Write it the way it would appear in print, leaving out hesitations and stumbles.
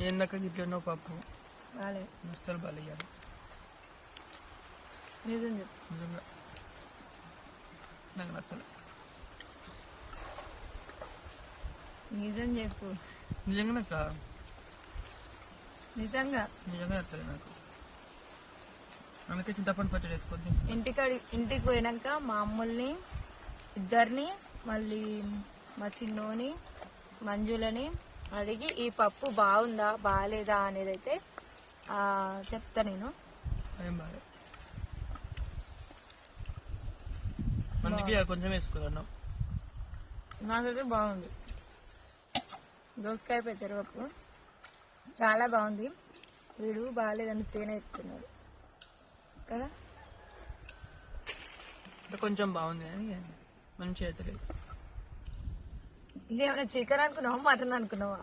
ఏందాక గిట్లనో పప్పు బాలే అస్సలు బాగాలేదు. నిజం చెప్పు. నిజంగా నాకు నచ్చలే. నిజం చెప్పు. నిజంగా నాకు నిజంగా నిజంగా నచ్చలే నాకు. అందుకే చింతపండు పచ్చడి వేసుకొని ఇంటికి పోయినాక మా అమ్ముల్ని ఇద్దరిని మళ్ళీ మా చిన్నోని మంజులని అడిగి ఈ పప్పు బాగుందా బాగాలేదా అనేది అయితే చెప్తా నేను. ఏం బాగా అందుకే కొంచెం వేసుకున్నాను. నాకైతే బాగుంది. దోసకాయ పెసరపప్పు చాలా బాగుంది. వీడు బాగాలేదని తేనె ఎత్తున్నాడు కదా. కొంచెం బాగుంది కానీ మంచి అయితే లేదు. ఇదేమైనా చికెన్ అనుకున్నావా మటన్ అనుకున్నావా?